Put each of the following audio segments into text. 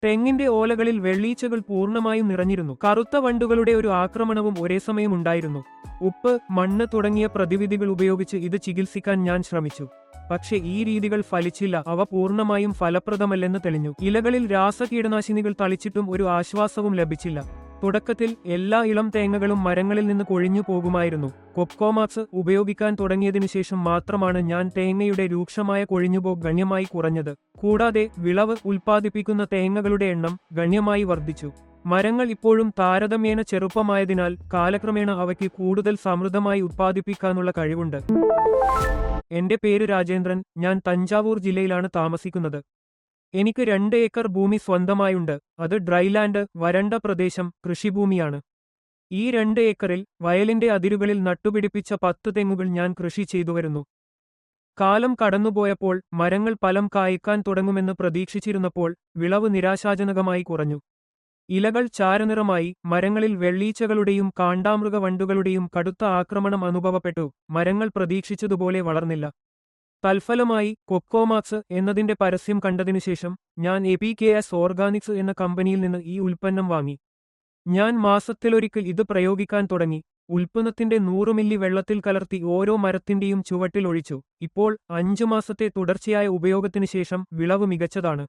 തെങ്ങിന്റെ ഓലകളിൽ വെള്ളീച്ചകൾ പൂർണ്ണമായും നിറഞ്ഞിരുന്നു. കറുത്ത വണ്ടുകളുടെ ഒരു ആക്രമണവും ഒരേ സമയം ഉണ്ടായിരുന്നു. ഉപ്പ്, മണ്ണ് തുടങ്ങിയ പ്രതിവിധികൾ ഉപയോഗിച്ച് ഇത് ചികിത്സിക്കാൻ ഞാൻ ശ്രമിച്ചു. പക്ഷെ ഈ രീതികൾ ഫലിച്ചില്ല. അവ പൂർണ്ണമായും ഫലപ്രദമല്ലെന്ന് തെളിഞ്ഞു. ഇലകളിൽ രാസകീടനാശിനികൾ തളിച്ചിട്ടും ഒരു ആശ്വാസവും ലഭിച്ചില്ല. തുടക്കത്തിൽ എല്ലാ ഇളം തേങ്ങകളും മരങ്ങളിൽ നിന്ന് കൊഴിഞ്ഞു പോകുമായിരുന്നു. കൊക്കോമാക്സ് ഉപയോഗിക്കാൻ തുടങ്ങിയതിനുശേഷം മാത്രമാണ് ഞാൻ തേങ്ങയുടെ രൂക്ഷമായ കൊഴിഞ്ഞുപോക്ക് ഗണ്യമായി കുറഞ്ഞത്. കൂടാതെ വിളവ് ഉൽപ്പാദിപ്പിക്കുന്ന തേങ്ങകളുടെ എണ്ണം ഗണ്യമായി വർദ്ധിച്ചു. മരങ്ങൾ ഇപ്പോഴും താരതമ്യേന ചെറുപ്പമായതിനാൽ കാലക്രമേണ അവയ്ക്ക് കൂടുതൽ സമൃദ്ധമായി ഉൽപ്പാദിപ്പിക്കാനുള്ള കഴിവുണ്ട്. എന്റെ പേര് രാജേന്ദ്രൻ. ഞാൻ തഞ്ചാവൂർ ജില്ലയിലാണ് താമസിക്കുന്നത്. എനിക്ക് 2 ഏക്കർ ഭൂമി സ്വന്തമായുണ്ട്. അത് ഡ്രൈലാൻഡ്, വരണ്ട പ്രദേശം, കൃഷിഭൂമിയാണ്. ഈ 2 ഏക്കറിൽ വയലിന്റെ അതിരുകളിൽ നട്ടുപിടിപ്പിച്ച 10 തെങ്ങുകൾ ഞാൻ കൃഷി ചെയ്തുവരുന്നു. കാലം കടന്നുപോയപ്പോൾ മരങ്ങൾ ഫലം കായ്ക്കാൻ തുടങ്ങുമെന്ന് പ്രതീക്ഷിച്ചിരുന്നപ്പോൾ വിളവ് നിരാശാജനകമായി കുറഞ്ഞു. ഇലകൾ ചാരനിറമായി. മരങ്ങളിൽ വെള്ളീച്ചകളുടെയും കാണ്ടാമൃഗ വണ്ടുകളുടെയും കടുത്ത ആക്രമണം അനുഭവപ്പെട്ടു. മരങ്ങൾ പ്രതീക്ഷിച്ചതുപോലെ വളർന്നില്ല. തൽഫലമായി കൊക്കോമാക്സ് എന്നതിന്റെ പരസ്യം കണ്ടതിനുശേഷം ഞാൻ APKS ഓർഗാനിക്സ് എന്ന കമ്പനിയിൽ നിന്ന് ഈ ഉൽപ്പന്നം വാങ്ങി. ഞാൻ മാസത്തിലൊരിക്കൽ ഇത് പ്രയോഗിക്കാൻ തുടങ്ങി. ഉൽപ്പന്നത്തിന്റെ 100 മില്ലി വെള്ളത്തിൽ കലർത്തി ഓരോ മരത്തിന്റെയും ചുവട്ടിൽ ഒഴിച്ചു. ഇപ്പോൾ 5 മാസത്തെ തുടർച്ചയായ ഉപയോഗത്തിനു ശേഷം വിളവ് മികച്ചതാണ്.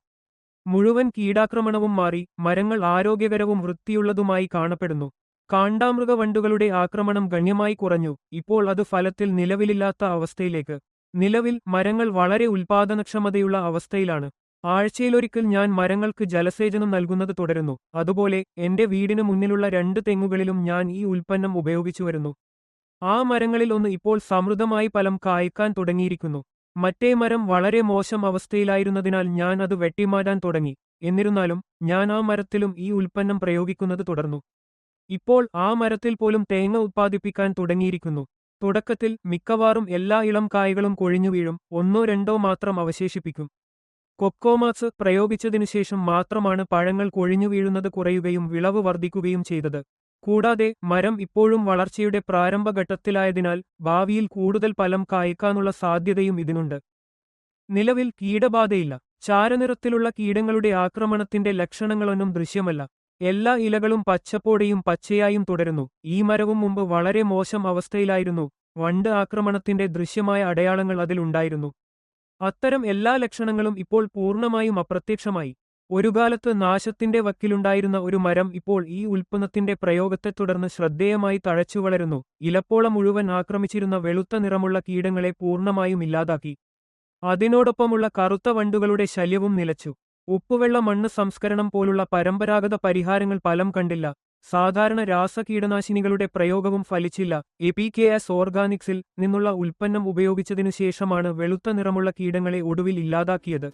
മുഴുവൻ കീടാക്രമണവും മാറി. മരങ്ങൾ ആരോഗ്യകരവും വൃത്തിയുള്ളതുമായി കാണപ്പെടുന്നു. കാണ്ടാമൃഗ വണ്ടുകളുടെ ആക്രമണം ഗണ്യമായി കുറഞ്ഞു. ഇപ്പോൾ അത് ഫലത്തിൽ നിലവിലില്ലാത്ത അവസ്ഥയിലേക്ക്. നിലവിൽ മരങ്ങൾ വളരെ ഉൽപാദനക്ഷമതയുള്ള അവസ്ഥയിലാണ്. ആഴ്ചയിലൊരിക്കൽ ഞാൻ മരങ്ങൾക്ക് ജലസേചനം നൽകുന്നത് തുടരുന്നു. അതുപോലെ എന്റെ വീടിന് മുന്നിലുള്ള 2 തെങ്ങുകളിലും ഞാൻ ഈ ഉൽപ്പന്നം ഉപയോഗിച്ചുവരുന്നു. ആ മരങ്ങളിൽ ഒന്ന് ഇപ്പോൾ സമൃദ്ധമായി ഫലം കായ്ക്കാൻ തുടങ്ങിയിരിക്കുന്നു. മറ്റേ മരം വളരെ മോശം അവസ്ഥയിലായിരുന്നതിനാൽ ഞാൻ അത് വെട്ടിമാറ്റാൻ തുടങ്ങി. എന്നിരുന്നാലും ഞാൻ ആ മരത്തിലും ഈ ഉൽപ്പന്നം പ്രയോഗിക്കുന്നത് തുടർന്നു. ഇപ്പോൾ ആ മരത്തിൽ പോലും തേങ്ങ ഉത്പാദിപ്പിക്കാൻ തുടങ്ങിയിരിക്കുന്നു. തുടക്കത്തിൽ മിക്കവാറും എല്ലാ ഇളം കായകളും കൊഴിഞ്ഞു വീഴും. 1-2 മാത്രം അവശേഷിപ്പിക്കും. കൊക്കോമാക്സ് പ്രയോഗിച്ചതിനുശേഷം മാത്രമാണ് പഴങ്ങൾ കൊഴിഞ്ഞു വീഴുന്നത് കുറയുകയും വിളവ് വർദ്ധിക്കുകയും ചെയ്തത്. കൂടാതെ മരം ഇപ്പോഴും വളർച്ചയുടെ പ്രാരംഭഘട്ടത്തിലായതിനാൽ ഭാവിയിൽ കൂടുതൽ ഫലം കായ്ക്കാനുള്ള സാധ്യതയും ഇതിനുണ്ട്. നിലവിൽ കീടബാധയില്ല. ചാരനിറത്തിലുള്ള കീടങ്ങളുടെ ആക്രമണത്തിന്റെ ലക്ഷണങ്ങളൊന്നും ദൃശ്യമല്ല. എല്ലാ ഇലകളും പച്ചപ്പോടെയും പച്ചയായും തുടരുന്നു. ഈ മരവും മുമ്പ് വളരെ മോശം അവസ്ഥയിലായിരുന്നു. വണ്ട് ആക്രമണത്തിന്റെ ദൃശ്യമായ അടയാളങ്ങൾ അതിലുണ്ടായിരുന്നു. അത്തരം എല്ലാ ലക്ഷണങ്ങളും ഇപ്പോൾ പൂർണ്ണമായും അപ്രത്യക്ഷമായി. ഒരുകാലത്ത് നാശത്തിന്റെ വക്കിലുണ്ടായിരുന്ന ഒരു മരം ഇപ്പോൾ ഈ ഉൽപ്പന്നത്തിന്റെ പ്രയോഗത്തെ തുടർന്ന് ശ്രദ്ധേയമായി തഴച്ചു വളരുന്നു. ഇലപ്പോള മുഴുവൻ ആക്രമിച്ചിരുന്ന വെളുത്ത നിറമുള്ള കീടങ്ങളെ പൂർണ്ണമായും ഇല്ലാതാക്കി. അതിനോടൊപ്പമുള്ള കറുത്ത വണ്ടുകളുടെ ശല്യവും നിലച്ചു. ഉപ്പുവെള്ള മണ്ണ് സംസ്കരണം പോലുള്ള പരമ്പരാഗത പരിഹാരങ്ങൾ ഫലം കണ്ടില്ല. സാധാരണ രാസകീടനാശിനികളുടെ പ്രയോഗവും ഫലിച്ചില്ല. APKS ഓർഗാനിക്സിൽ നിന്നുള്ള ഉൽപ്പന്നം ഉപയോഗിച്ചതിനു ശേഷമാണ് വെളുത്ത നിറമുള്ള കീടങ്ങളെ ഒടുവിൽ ഇല്ലാതാക്കിയത്.